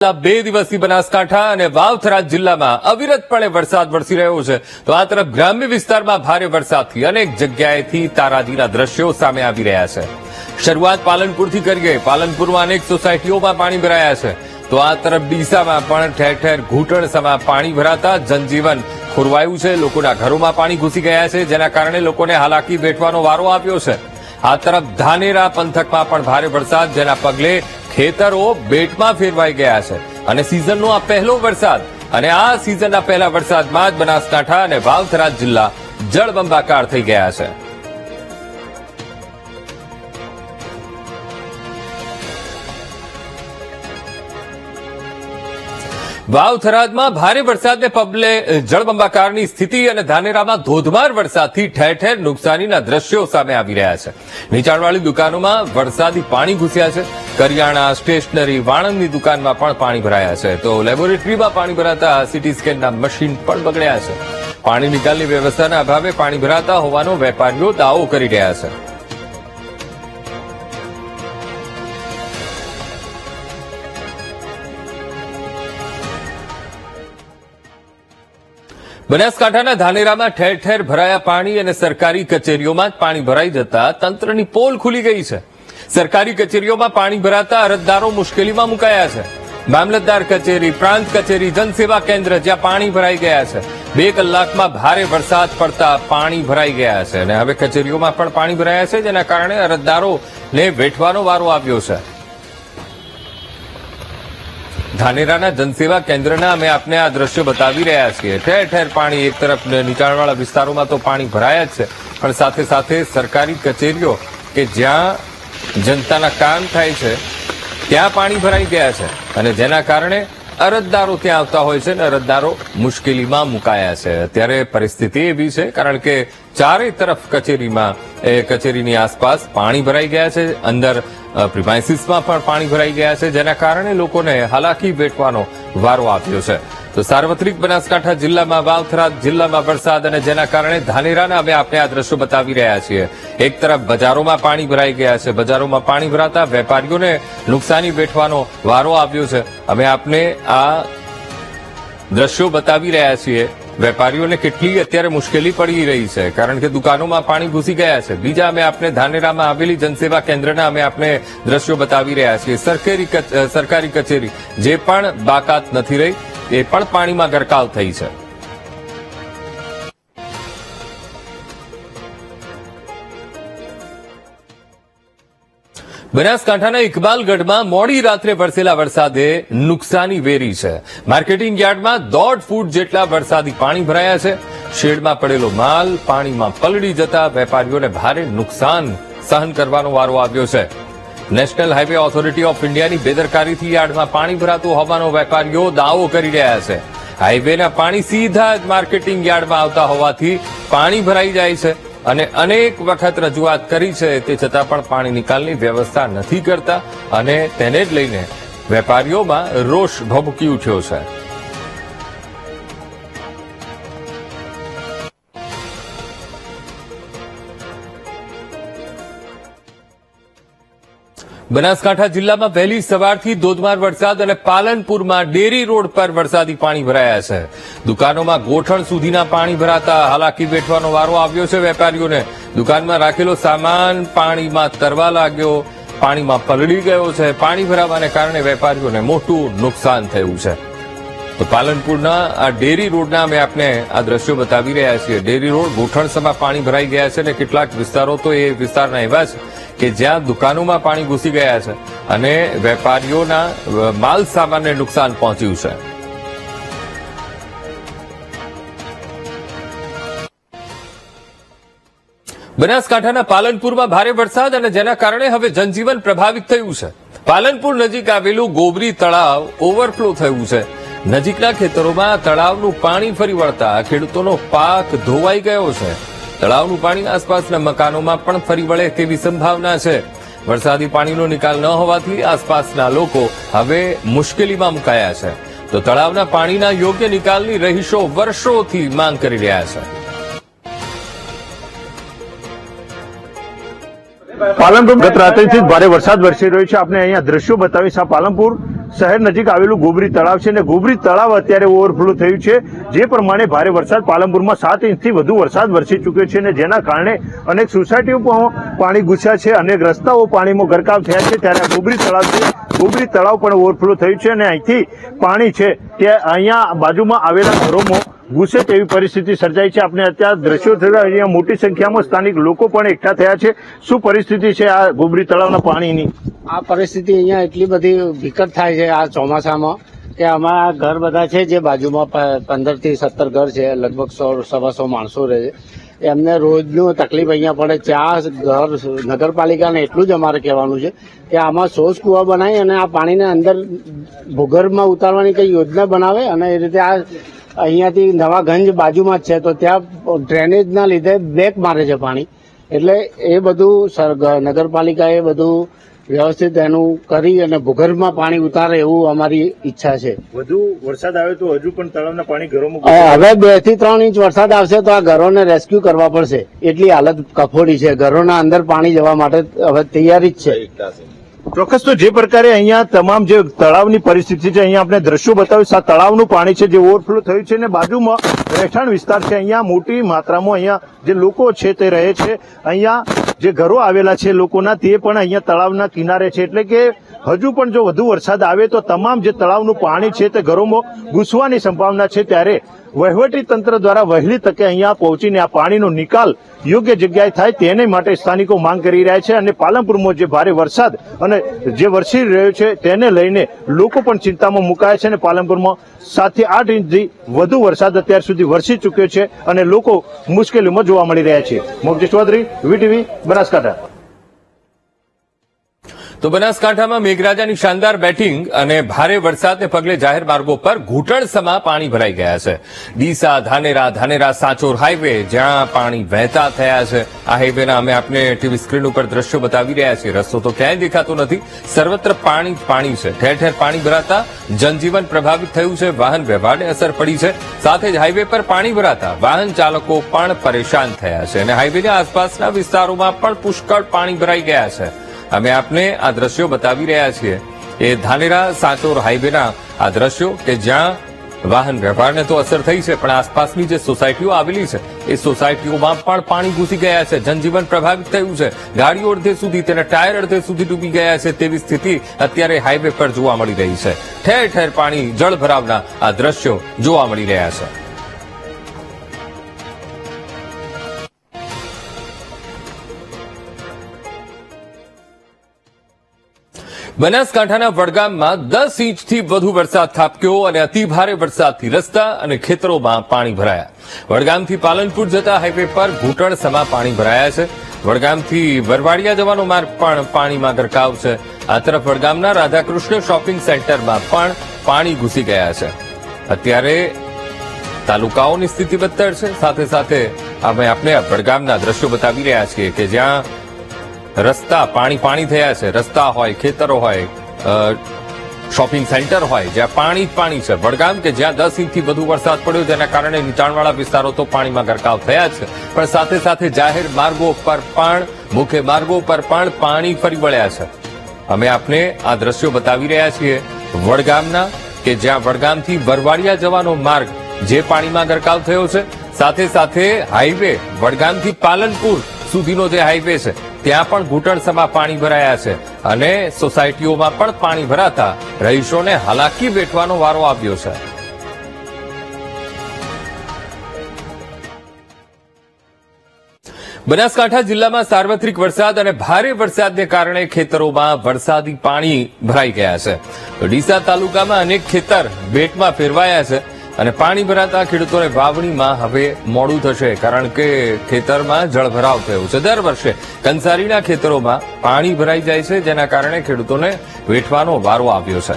બે દિવસથી બનાસકાંઠા અને વાવથરા જિલ્લામાં અવિરતપણે વરસાદ વરસી રહ્યો છે તો આ તરફ ગ્રામ્ય વિસ્તારમાં ભારે વરસાદથી અનેક જગ્યાએથી તારાજીના દ્રશ્યો સામે આવી રહ્યા છે। શરૂઆત પાલનપુરથી કરીએ। પાલનપુરમાં અનેક સોસાયટીઓમાં પાણી ભરાયા છે તો આ તરફ ડીસામાં પણ ઠેર ઠેર ઘૂંટણસમાં પાણી ભરાતા જનજીવન ખોરવાયું છે। લોકોના ઘરોમાં પાણી ઘૂસી ગયા છે જેના કારણે લોકોને હાલાકી વેઠવાનો વારો આવ્યો છે। આ તરફ ધાનેરા પંથકમાં પણ ભારે વરસાદ જેના પગલે ખેતરો બેટમાં ફેરવાઈ ગયા છે અને સિઝનનો આ પહેલો વરસાદ અને આ સિઝનના પહેલા વરસાદમાં જ બનાસકાંઠા અને વાવથરા જિલ્લા જળબંબાકાર થઈ ગયા છે। વાવથરામાં ભારે વરસાદને પગલે જળબંબાકારની સ્થિતિ અને ધાનેરામાં ધોધમાર વરસાદથી ઠેર ઠેર નુકસાનીના દ્રશ્યો સામે આવી રહ્યા છે। નીચાણવાળી દુકાનોમાં વરસાદી પાણી ઘૂસ્યા છે। કરિયાણા, સ્ટેશનરી, વાણંદની દુકાનમાં પણ પાણી ભરાયા છે તો લેબોરેટરીમાં પાણી ભરાતા સીટી સ્કેનના મશીન પણ બગડ્યા છે। પાણી નિકાલની વ્યવસ્થાના અભાવે પાણી ભરાતા હોવાનો વેપારીઓ દાવો કરી રહ્યા છે। બનાસકાંઠાના ધાનેરામાં ઠેર ઠેર ભરાયા પાણી અને સરકારી કચેરીઓમાં જ પાણી ભરાઈ જતા તંત્રની પોલ ખુલી ગઈ છે। સરકારી કચેરીઓમાં પાણી ભરાતા અરજદારો મુશ્કેલીમાં મુકાયા છે। મામલતદાર કચેરી, પ્રાંત કચેરી, જનસેવા કેન્દ્ર જ્યાં પાણી ભરાઈ ગયા છે। 2 કલાકમાં ભારે વરસાદ પડતા પાણી ભરાઈ ગયા છે અને હવે કચેરીઓમાં પણ પાણી ભરાયા છે જેના કારણે અરજદારોને વેઠવાનો વારો આવ્યો છે। ધાનેરાના જનસેવા કેન્દ્રના અમે આપને આ દ્રશ્યો બતાવી રહ્યા છીએ। ઠેર ઠેર પાણી, એક તરફ નીચાણવાળા વિસ્તારોમાં તો પાણી ભરાયા જ છે પણ સાથે સાથે સરકારી કચેરીઓ કે જ્યાં જનતાના કામ થાય છે ત્યાં પાણી ભરાઈ ગયા છે અને જેના કારણે અરજદારો ત્યાં આવતા હોય છે અને અરજદારો મુશ્કેલીમાં મુકાયા છે। અત્યારે પરિસ્થિતિ એવી છે કારણ કે ચારે તરફ કચેરીની આસપાસ પાણી ભરાઈ ગયા છે। અંદર પ્રિમાઇસીસમાં પણ પાણી ભરાઈ ગયા છે જેના કારણે લોકોને હાલાકી વેઠવાનો વારો આવ્યો છે। તો સાર્વત્રિક બનાસકાંઠા જિલ્લામાં, વાવથરા જિલ્લામાં વરસાદ અને જેના કારણે ધાનેરાના અમે આપને આ દ્રશ્યો બતાવી રહ્યા છીએ। એક તરફ બજારોમાં પાણી ભરાઈ ગયા છે, બજારોમાં પાણી ભરાતા વેપારીઓને નુકસાની વેઠવાનો વારો આવ્યો છે। અમે આપને આ દ્રશ્યો બતાવી રહ્યા છીએ। વેપારીઓને કેટલી અત્યારે મુશ્કેલી પડી રહી છે કારણ કે દુકાનોમાં પાણી ઘૂસી ગયા છે। બીજા અમે આપને ધાનેરામાં આવેલી જનસેવા કેન્દ્રના અમે આપને દ્રશ્યો બતાવી રહ્યા છીએ। સરકારી કચેરી જે પણ બાકાત નથી રહી એ પણ પાણીમાં ગરકાવ થઈ છે। બનાસકાંઠાના ઇકબાલગઢમાં મોડી રાત્રે વરસેલા વરસાદે નુકસાની વેરી છે। માર્કેટિંગ યાર્ડમાં 1.5 ફૂટ જેટલા વરસાદી પાણી ભરાયા છે। શેડમાં પડેલો માલ પાણીમાં પલળી જતા વેપારીઓને ભારે નુકસાન સહન કરવાનો વારો આવ્યો છે। નેશનલ હાઈવે ઓથોરિટી ઓફ ઇન્ડિયાની બેદરકારીથી યાર્ડમાં પાણી ભરાતું હોવાનો વેપારીઓ દાવો કરી રહ્યા છે। હાઈવેના પાણી સીધા જ માર્કેટિંગ યાર્ડમાં આવતા હોવાથી પાણી ભરાઈ જાય છે અને અનેક વખત રજૂઆત કરી છે તે છતાં પણ પાણી નિકાલની વ્યવસ્થા નથી કરતા અને તેને જ લઈને વેપારીઓમાં રોષ ભભૂકી ઉઠ્યો છે। બનાસકાંઠા જિલ્લામાં વહેલી સવારથી ધોધમાર વરસાદ અને પાલનપુરમાં ડેરી રોડ પર વરસાદી પાણી ભરાયા છે। દુકાનોમાં ગોઠણ સુધીના પાણી ભરાતા હાલાકી વેઠવાનો વારો આવ્યો છે વેપારીઓને। દુકાનમાં રાખેલો સામાન પાણીમાં તરવા લાગ્યો, પાણીમાં પલળી ગયો છે। પાણી ભરાવાને કારણે વેપારીઓને મોટું નુકસાન થયું છે। તો પાલનપુરના આ ડેરી રોડના અમે આપને આ દ્રશ્યો બતાવી રહ્યા છીએ। ડેરી રોડ ગોઠણસમાં પાણી ભરાઈ ગયા છે અને કેટલાક વિસ્તારો તો એ વિસ્તારના એવા છે કે જ્યાં દુકાનોમાં પાણી ઘૂસી ગયા છે અને વેપારીઓના માલ સામાનને નુકસાન પહોંચ્યું છે। બનાસકાંઠાના પાલનપુરમાં ભારે વરસાદ અને જેના કારણે હવે જનજીવન પ્રભાવિત થયું છે। પાલનપુર નજીક આવેલું ગોબરી તળાવ ઓવરફ્લો થયું છે। નજીકના ખેતરોમાં તળાવનું પાણી ફરી વળતા ખેડૂતોનો પાક ધોવાઈ ગયો છે। તળાવનું પાણી આસપાસના મકાનોમાં પણ ફરી વળે તેવી સંભાવના છે। વરસાદી પાણીનો નિકાલ ન હોવાથી આસપાસના લોકો હવે મુશ્કેલીમાં મુકાયા છે। તો તળાવના પાણીના યોગ્ય નિકાલની રહીશો વર્ષોથી માંગ કરી રહ્યા છે। પાલનપુર ગત રાત્રિથી ભારે વરસાદ વરસી રહ્યો છે। આપણે અહીંયા દ્રશ્યો બતાવીશ। આ પાલનપુર શહેર નજીક આવેલું ગોબરી તળાવ છે અને ગોબરી તળાવ અત્યારે ઓવરફ્લો થયું છે. જે પ્રમાણે ભારે વરસાદ પાલનપુરમાં 7 ઇંચથી વધુ વરસાદ વરસી ચૂક્યો છે અને જેના કારણે અનેક સોસાયટીઓમાં પાણી ઘૂસ્યા છે, અનેક રસ્તાઓ પાણીમાં ગરકાવ થયા છે. ત્યારે આ ગોબરી તળાવ છે, ગોબરી તળાવ પણ ઓવરફ્લો થયું છે અને અહીંથી પાણી છે તે અહીંયા બાજુમાં આવેલા ઘરોમાં ઘૂસે તેવી પરિસ્થિતિ સર્જાઈ છે. આપણે અત્યારે દ્રશ્યો થયા, અહીંયા મોટી સંખ્યામાં સ્થાનિક લોકો પણ એકઠા થયા છે. શું પરિસ્થિતિ છે આ ગોબરી તળાવના પાણીની? આ પરિસ્થિતિ અહીંયા એટલી બધી વિકટ થાય છે આ ચોમાસામાં કે અમારા ઘર બધા છે જે બાજુમાં 15 થી 17 ઘર છે, લગભગ 100-125 માણસો રહે છે. એમને રોજનું તકલીફ અહીંયા પડે. ત્યાં ઘર નગરપાલિકાને એટલું જ અમારે કહેવાનું છે કે આમાં સોસ કુવા બનાવી અને આ પાણીને અંદર ભૂગર્ભમાં ઉતારવાની કઈ યોજના બનાવે અને એ રીતે આ અહીંયાથી નવાગંજ બાજુમાં જ છે તો ત્યાં ડ્રેનેજના લીધે બ્રેક મારે છે પાણી. એટલે એ બધું નગરપાલિકાએ બધું વ્યવસ્થિત એનું કરી અને ભૂગર્ભમાં પાણી ઉતારે એવું અમારી ઈચ્છા છે. વધુ વરસાદ આવે તો હજુ પણ તળાવના પાણી ઘરોમાં હવે 2 થી 3 ઇંચ વરસાદ આવશે તો આ ઘરોને રેસ્ક્યુ કરવા પડશે. એટલી હાલત કફોડી છે. ઘરોના અંદર પાણી જવા માટે હવે તૈયારી જ છે. ચોક્કસ. તો જે પ્રકારે અહીંયા તમામ જે તળાવની પરિસ્થિતિ છે, અહીંયા આપણે દ્રશ્યો બતાવ્યું. આ તળાવનું પાણી છે જે ઓવરફ્લો થયું છે અને બાજુમાં રહેઠાણ વિસ્તાર છે. અહીંયા મોટી માત્રામાં અહીંયા જે લોકો છે તે રહે છે. અહીંયા જે ઘરો આવેલા છે લોકોના તે પણ અહીંયા તળાવના કિનારે છે. એટલે કે હજુ પણ જો વધુ વરસાદ આવે તો તમામ જે તળાવનું પાણી છે તે ઘરોમાં ઘૂસવાની સંભાવના છે. ત્યારે વહીવટી તંત્ર દ્વારા વહેલી તકે અહીંયા પહોંચીને આ પાણીનો નિકાલ યોગ્ય જગ્યાએ થાય તેને માટે સ્થાનિકો માંગ કરી રહ્યા છે. અને પાલનપુરમાં જે ભારે વરસાદ અને જે વરસી રહ્યો છે તેને લઈને લોકો પણ ચિંતામાં મુકાયા છે અને પાલનપુરમાં 7 થી 8 ઇંચથી વધુ વરસાદ અત્યાર સુધી વરસી ચૂક્યો છે અને લોકો મુશ્કેલીમાં જોવા મળી રહ્યા છે. મોગજી ચૌધરી, વીટીવી, બનાસકાંઠા. તો બનાસકાંઠામાં મેઘરાજાની શાનદાર બેટિંગ અને ભારે વરસાદને પગલે જાહેર માર્ગો પર ઘૂંટણસમા પાણી ભરાઈ ગયા છે. ડીસા ધાનેરા સાંચોર હાઈવે જ્યાં પાણી વહેતા થયા છે. આ હાઈવેના અમે આપને ટીવી સ્ક્રીન ઉપર દ્રશ્યો બતાવી રહ્યા છીએ. રસ્તો તો ક્યાંય દેખાતો નથી, સર્વત્ર પાણી છે. ઠેર ઠેર પાણી ભરાતા જનજીવન પ્રભાવિત થયું છે, વાહન વ્યવહારને અસર પડી છે. સાથે જ હાઈવે પર પાણી ભરાતા વાહન ચાલકો પણ પરેશાન થયા છે અને હાઈવેના આસપાસના વિસ્તારોમાં પણ પુષ્કળ પાણી ભરાઈ ગયા છે. અમે આપને આ દ્રશ્યો બતાવી રહ્યા છીએ. એ ધાનેરા સાંચોર હાઈવેના આ દ્રશ્યો કે જ્યાં વાહન વ્યવહારને તો અસર થઈ છે પણ આસપાસની જે સોસાયટીઓ આવેલી છે એ સોસાયટીઓમાં પણ પાણી ઘૂસી ગયા છે. જનજીવન પ્રભાવિત થયું છે. ગાડીઓ અડધે સુધી, તેના ટાયર અડધે સુધી ડૂબી ગયા છે તેવી સ્થિતિ અત્યારે હાઈવે પર જોવા મળી રહી છે. ઠેર ઠેર પાણી જળભરાવના આ દ્રશ્યો જોવા મળી રહ્યા છે. બનાસકાંઠાના વડગામમાં 10 ઇંચથી વધુ વરસાદ ખાબક્યો અને અતિભારે વરસાદથી રસ્તા અને ખેતરોમાં પાણી ભરાયા. વડગામથી પાલનપુર જતા હાઈવે પર ઘૂંટણસમા પાણી ભરાયા છે. વડગામથી વરવાડિયા જવાનો માર્ગ પણ પાણીમાં ગરકાવ છે. આ તરફ વડગામના રાધાકૃષ્ણ શોપિંગ સેન્ટરમાં પણ પાણી ઘૂસી ગયા છે. અત્યારે તાલુકાઓની સ્થિતિ બદતર છે. સાથે સાથે અમે આપણે વડગામના દ્રશ્યો બતાવી રહ્યા છીએ કે જ્યાં રસ્તા પાણી થયા છે. રસ્તા હોય, ખેતરો હોય, શોપિંગ સેન્ટર હોય જ્યાં પાણી છે. વડગામ કે જ્યાં 10 ઇંચથી વધુ વરસાદ પડ્યો જેના કારણે નીચાણવાળા વિસ્તારો તો પાણીમાં ગરકાવ થયા છે પણ સાથે સાથે જાહેર માર્ગો પર પણ મુખ્ય માર્ગો પર પણ પાણી ફરી વળ્યા છે. અમે આપને આ દ્રશ્યો બતાવી રહ્યા છીએ વડગામના કે જ્યાં વડગામથી વરવાડિયા જવાનો માર્ગ જે પાણીમાં ગરકાવ થયો છે. સાથે સાથે હાઈવે વડગામથી પાલનપુર સુધીનો જે હાઈવે છે ત્યાં પણ ઘૂંટણસમા પાણી ભરાયા છે અને સોસાયટીઓમાં પણ પાણી ભરાતા રહીશોને હાલાકી વેઠવાનો વારો આવ્યો છે. બનાસકાંઠા જિલ્લામાં સાર્વત્રિક વરસાદ અને ભારે વરસાદને કારણે ખેતરોમાં વરસાદી પાણી ભરાઈ ગયા છે. ડીસા તાલુકામાં અનેક ખેતર બેટમાં ફેરવાયા છે અને પાણી ભરાતા ખેડૂતોને વાવણીમાં હવે મોડું થશે કારણ કે ખેતરમાં જળભરાવ થયો છે. દર વર્ષે કંસારીના ખેતરોમાં પાણી ભરાઈ જાય છે જેના કારણે ખેડૂતોને વેઠવાનો વારો આવ્યો છે.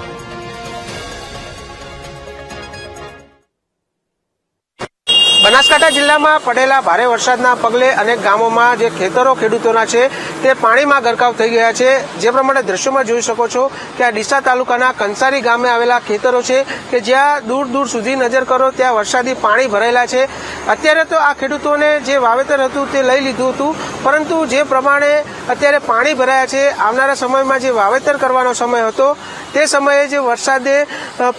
બનાસકાંઠા જિલ્લામાં પડેલા ભારે વરસાદના પગલે અનેક ગામોમાં જે ખેતરો ખેડૂતોના છે તે પાણીમાં ગરકાવ થઈ ગયા છે. જે પ્રમાણે દ્રશ્યોમાં જોઈ શકો છો કે આ ડીસા તાલુકાના કંસારી ગામે આવેલા ખેતરો છે કે જ્યાં દૂર દૂર સુધી નજર કરો ત્યાં વરસાદી પાણી ભરાયેલા છે. અત્યારે તો આ ખેડૂતોને જે વાવેતર હતું તે લઈ લીધું હતું, પરંતુ જે પ્રમાણે અત્યારે પાણી ભરાયા છે, આવનારા સમયમાં જે વાવેતર કરવાનો સમય હતો તે સમયે જે વરસાદે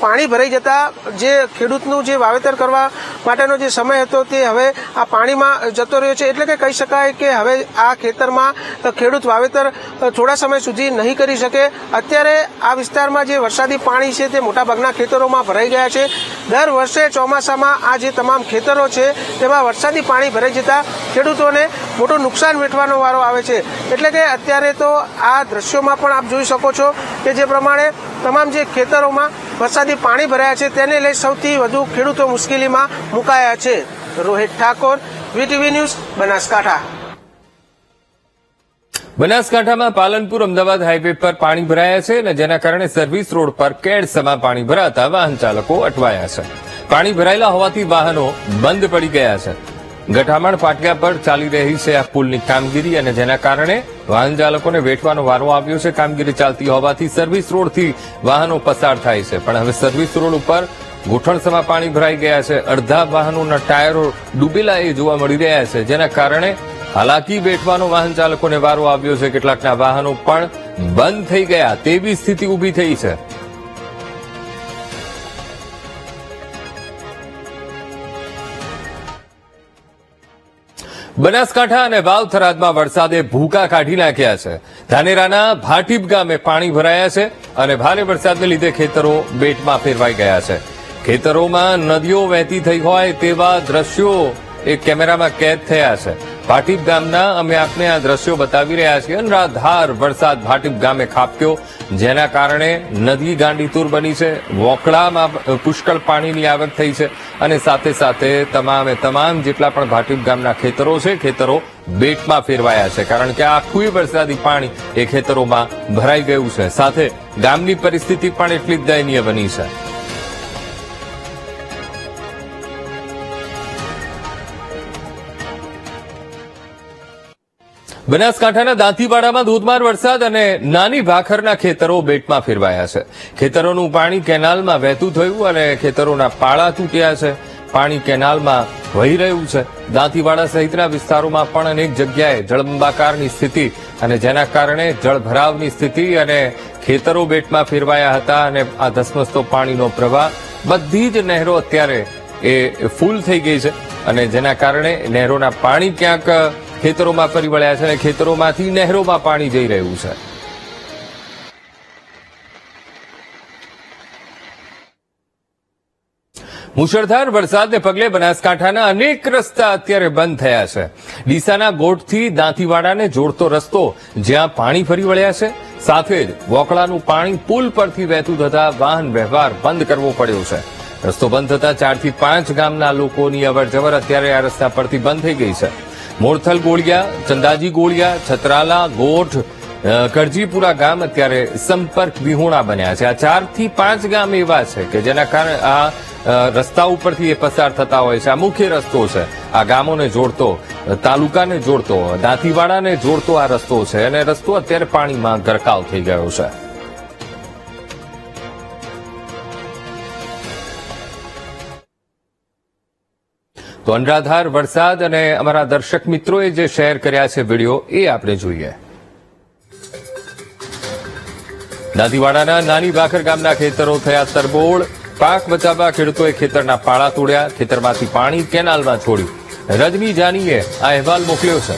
પાણી ભરાઈ જતા જે ખેડૂતનું જે વાવેતર કરવા માટેનો જે સમય હતો તે હવે આ પાણીમાં જતો રહ્યો છે. એટલે કે કહી શકાય કે હવે આ ખેતરમાં ખેડૂત વાવેતર થોડા સમય સુધી નહીં કરી શકે. અત્યારે આ વિસ્તારમાં જે વરસાદી પાણી છે તે મોટાભાગના ખેતરોમાં ભરાઈ ગયા છે. દર વર્ષે ચોમાસામાં આ જે તમામ ખેતરો છે તેમાં વરસાદી પાણી ભરાઈ જતા ખેડૂતોને મોટું નુકસાન વેઠવાનો વારો આવે છે. એટલે કે અત્યારે તો આ દ્રશ્યોમાં પણ આપ જોઈ શકો છો કે જે પ્રમાણે તમામ જે ખેતરોમાં વરસાદી પાણી ભરાયા છે તેને લઈ સૌથી વધુ ખેડૂતો મુશ્કેલીમાં મુકાયા છે. Rohit Thakor, VTV news, Banaskantha. બનાસકાંઠામાં પાલનપુર અમદાવાદ હાઈવે પર પાણી ભરાયા છે અને જેના કારણે સર્વિસ રોડ પર કેડસમાં પાણી ભરાતા વાહન ચાલકો અટવાયા છે. પાણી ભરાયેલા હોવાથી વાહનો બંધ પડી ગયા છે. ગઠામણ પાટિયા પર ચાલી રહી છે આ પુલની કામગીરી અને જેના કારણે વાહન ચાલકોને વેઠવાનો વારો આવ્યો છે. કામગીરી ચાલતી હોવાથી સર્વિસ રોડથી વાહનો પસાર થાય છે, પણ હવે સર્વિસ રોડ ઉપર ઘૂંટણસમાં પાણી ભરાઈ ગયા છે. અડધા વાહનોના ટાયરો ડૂબેલા એ જોવા મળી રહ્યા છે, જેના કારણે હાલાકી વેઠવાનો વાહન ચાલકોને વારો આવ્યો છે. કેટલાકના વાહનો પણ બંધ થઈ ગયા તેવી સ્થિતિ ઊભી થઈ છે. બનાસકાંઠા અને વાવ થરાદમાં વરસાદે ભૂકા કાઢી નાખ્યા છે. ધાનેરાના ભાટીપ ગામે પાણી ભરાયા છે અને ભારે વરસાદને લીધે ખેતરો બેટમાં ફેરવાઈ ગયા છે. ખેતરોમાં નદીઓ વહેતી થઈ હોય તેવા દ્રશ્યો એક કેમેરામાં કેદ થયા છે. ભાટીપ ગામના અમે આપને આ દ્રશ્યો બતાવી રહ્યા છીએ. અનરાધાર વરસાદ ભાટીપ ગામે ખાબક્યો, જેના કારણે નદી ગાંડીતુર બની છે. વોકળામાં પુષ્કળ પાણીની આવક થઈ છે અને સાથે સાથે તમામ જેટલા પણ ભાટીપ ગામના ખેતરો છે, ખેતરો બેટમાં ફેરવાયા છે, કારણ કે આખું વરસાદી પાણી એ ખેતરોમાં ભરાઈ ગયું છે. સાથે ગામની પરિસ્થિતિ પણ એટલી જ દયનીય બની છે. બનાસકાંઠાના દાંતીવાડામાં ધોધમાર વરસાદ અને નાની ભાખરના ખેતરો બેટમાં ફેરવાયા છે. ખેતરોનું પાણી કેનાલમાં વહેતું થયું અને ખેતરોના પાળા તૂટ્યા છે. પાણી કેનાલમાં વહી રહ્યું છે. દાંતીવાડા સહિતના વિસ્તારોમાં પણ અનેક જગ્યાએ જળબંબાકારની સ્થિતિ અને જેના કારણે જળભરાવની સ્થિતિ અને ખેતરો બેટમાં ફેરવાયા હતા અને આ ધસમસતો પાણીનો પ્રવાહ, બધી જ નહેરો અત્યારે એ ફૂલ થઈ ગઈ છે અને જેના કારણે નહેરોના પાણી ક્યાંક ખેતરોમાં ફરી વળ્યા છે અને ખેતરોમાંથી નહેરોમાં પાણી જઈ રહ્યું છે. મુશળધાર વરસાદને પગલે બનાસકાંઠાના અનેક રસ્તા અત્યારે બંધ થયા છે. ડીસાના ગોઠથી દાંતીવાડાને જોડતો રસ્તો જ્યાં પાણી ફરી વળ્યા છે, સાથે જ વોકળાનું પાણી પુલ પરથી વહેતું થતા વાહન વ્યવહાર બંધ કરવો પડ્યો છે. રસ્તો બંધ થતા 4 થી 5 ગામના લોકોની અવરજવર અત્યારે આ રસ્તા પરથી બંધ થઈ ગઈ છે. મોરથલ ગોળિયા, ચંદાજી ગોળિયા, છત્રાલા, ગોઠ, કરજીપુરા ગામ અત્યારે સંપર્ક વિહોણા બન્યા છે. આ 4 થી 5 ગામ એવા છે કે જેના કારણે આ રસ્તા ઉપરથી એ પસાર થતા હોય છે. આ મુખ્ય રસ્તો છે, આ ગામોને જોડતો, તાલુકાને જોડતો, દાંતીવાડાને જોડતો આ રસ્તો છે અને રસ્તો અત્યારે પાણીમાં ગરકાવ થઈ ગયો છે. તો અનરાધાર વરસાદ અને અમારા દર્શક મિત્રોએ જે શેર કર્યા છે વિડીયો, એ આપણે જોઈએ. દાંતીવાડાના નાની ભાખર ગામના ખેતરો થયા તરબોળ. પાક બચાવવા ખેડૂતોએ ખેતરના પાળા તોડ્યા, ખેતરમાંથી પાણી કેનાલમાં છોડ્યું. રજની જાનીએ આ અહેવાલ મોકલ્યો છે.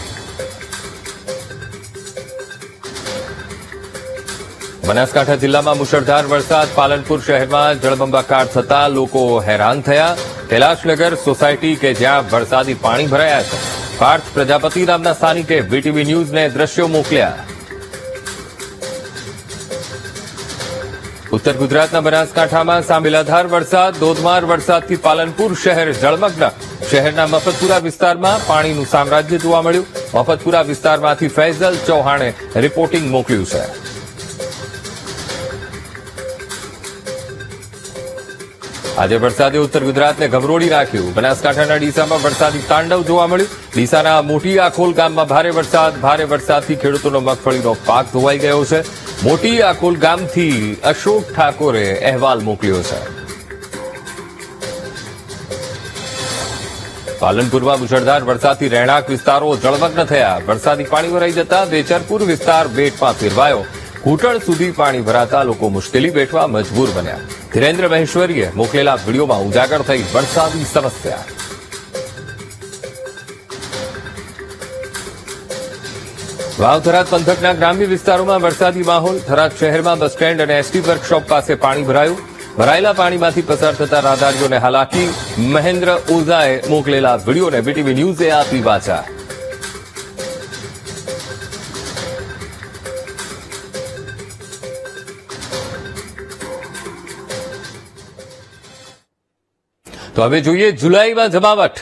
બનાસકાંઠા જિલ્લામાં મુશળધાર વરસાદ. પાલનપુર શહેરમાં જળબંબાકાર થતા લોકો હેરાન થયા. કૈલાશનગર સોસાયટી કે જ્યાં વરસાદી પાણી ભરાયા છે, પાર્થ પ્રજાપતિ નામના સ્થાનિકે વીટીવી ન્યૂઝને દ્રશ્યો મોકલ્યા. ઉત્તર ગુજરાતના બનાસકાંઠામાં સાંભેલાધાર વરસાદ. ધોધમાર વરસાદથી પાલનપુર શહેર જળમગ્ન. શહેરના મફતપુરા વિસ્તારમાં પાણીનું સામ્રાજ્ય જોવા મળ્યું. મફતપુરા વિસ્તારમાંથી ફૈઝલ ચૌહાણે રિપોર્ટિંગ મોકલ્યું છે. આજે વરસાદે ઉત્તર ગુજરાતને ગભરોડી નાખ્યું. બનાસકાંઠાના ડીસામાં વરસાદી તાંડવ જોવા મળ્યું. ડીસાના મોટી આખોલ ગામમાં ભારે વરસાદથી ખેડૂતોનો મગફળીનો પાક ધોવાઈ ગયો છે. મોટી આખોલ ગામથી અશોક ઠાકોરે અહેવાલ મોકલ્યો છે. પાલનપુરમાં મુશળધાર વરસાદથી રહેણાંક વિસ્તારો જળમગ્ન થયા. વરસાદી પાણી ભરાઈ જતા બેચરપુર વિસ્તાર બેટમાં ફેરવાયો. ઘૂંટણ સુધી પાણી ભરાતા લોકો મુશ્કેલી વેઠવા મજબૂર બન્યા. ધીરેન્દ્ર મહેશ્વરીએ મોકલેલા વિડીયોમાં ઉજાગર થઈ વરસાદી સમસ્યા. વાવ થરાદ પંથકના ગ્રામ્ય વિસ્તારોમાં વરસાદી માહોલ. થરાદ શહેરમાં બસ સ્ટેન્ડ અને એસટી વર્કશોપ પાસે પાણી ભરાયું. ભરાયેલા પાણીમાંથી પસાર થતા રાહદારીઓને હાલાકી. મહેન્દ્ર ઓઝાએ મોકલેલા વિડીયોને બીટીવી ન્યૂઝે આપી વાચા. તો હવે જોઈએ જુલાઈમાં જમાવટ.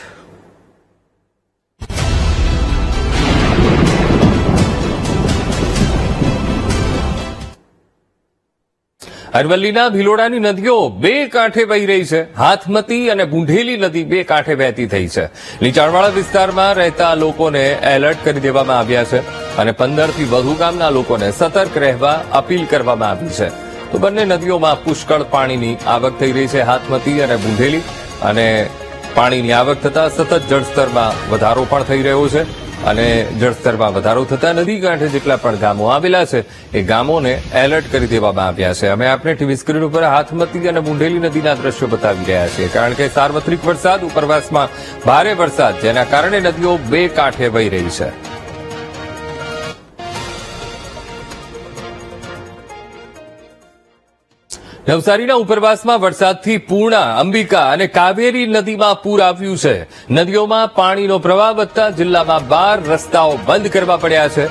અરવલ્લીના ભિલોડાની નદીઓ બે કાંઠે વહી રહી છે. હાથમતી અને બુંઢેલી નદી બે કાંઠે વહેતી થઈ છે. નીચાણવાળા વિસ્તારમાં રહેતા લોકોને એલર્ટ કરી દેવામાં આવ્યા છે અને 15 થી વધુ ગામના લોકોને સતર્ક રહેવા અપીલ કરવામાં આવી છે. તો બંને નદીઓમાં પુષ્કળ પાણીની આવક થઈ રહી છે. હાથમતી અને બુંઢેલી અને પાણીની આવક થતા સતત જળસ્તરમાં વધારો પણ થઈ રહ્યો છે અને જળસ્તરમાં વધારો થતા નદી કાંઠે જેટલા પણ ગામો આવેલા છે એ ગામોને એલર્ટ કરી દેવામાં આવ્યા છે. અમે આપને ટીવી સ્ક્રીન ઉપર હાથમતી અને બુંઢેલી નદીના દ્રશ્યો બતાવી રહ્યા છીએ, કારણ કે સાર્વત્રિક વરસાદ, ઉપરવાસમાં ભારે વરસાદ, જેના કારણે નદીઓ બે કાંઠે વહી રહી છે. નવસારીના ઉપરવાસમાં વરસાદથી પૂર્ણા, અંબિકા અને કાવેરી નદીમાં પૂર આવ્યું છે. નદીઓમાં પાણીનો પ્રવાહ વધતા જિલ્લામાં 12 રસ્તાઓ બંધ કરવા પડ્યા છે.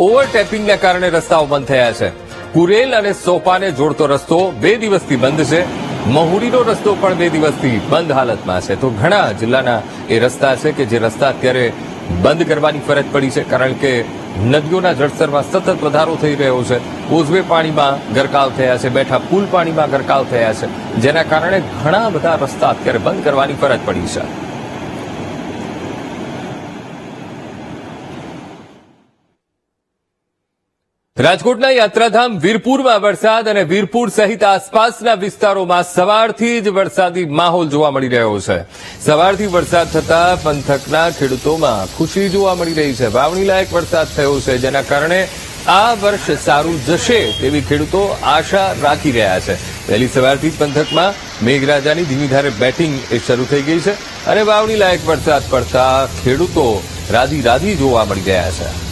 ઓવરટેપિંગના કારણે રસ્તાઓ બંધ થયા છે. કુરેલ અને સોપાને જોડતો રસ્તો 2 દિવસથી બંધ છે. મહુડીનો રસ્તો પણ 2 દિવસથી બંધ હાલતમાં છે. તો ઘણા જિલ્લાના એ રસ્તા છે કે જે રસ્તા અત્યારે બંધ કરવાની ફરજ પડી છે, કારણ કે નદીઓના જળસ્તરમાં સતત વધારો થઈ રહ્યો છે. કોઝવે પાણીમાં ગરકાવ થયા છે, બેઠા પુલ પાણીમાં ગરકાવ થયા છે, જેના કારણે ઘણા બધા રસ્તા અત્યારે બંધ કરવાની ફરજ પડી છે. રાજકોટના યાત્રાધામ વીરપુરમાં વરસાદ અને વીરપુર સહિત આસપાસના વિસ્તારોમાં સવારથી જ વરસાદી માહોલ જોવા મળી રહ્યો છે. સવારથી વરસાદ થતા પંથકના ખેડૂતોમાં ખુશી જોવા મળી રહી છે. વાવણી લાયક વરસાદ થયો છે, જેના કારણે આ વર્ષ સારું જશે તેવી ખેડૂતો આશા રાખી રહ્યા છે. વહેલી સવારથી જ પંથકમાં મેઘરાજાની ધીમી ધારે બેટિંગ એ શરૂ થઈ ગઈ છે અને વાવણી લાયક વરસાદ પડતા ખેડૂતો રાજી જોવા મળી રહ્યા છે.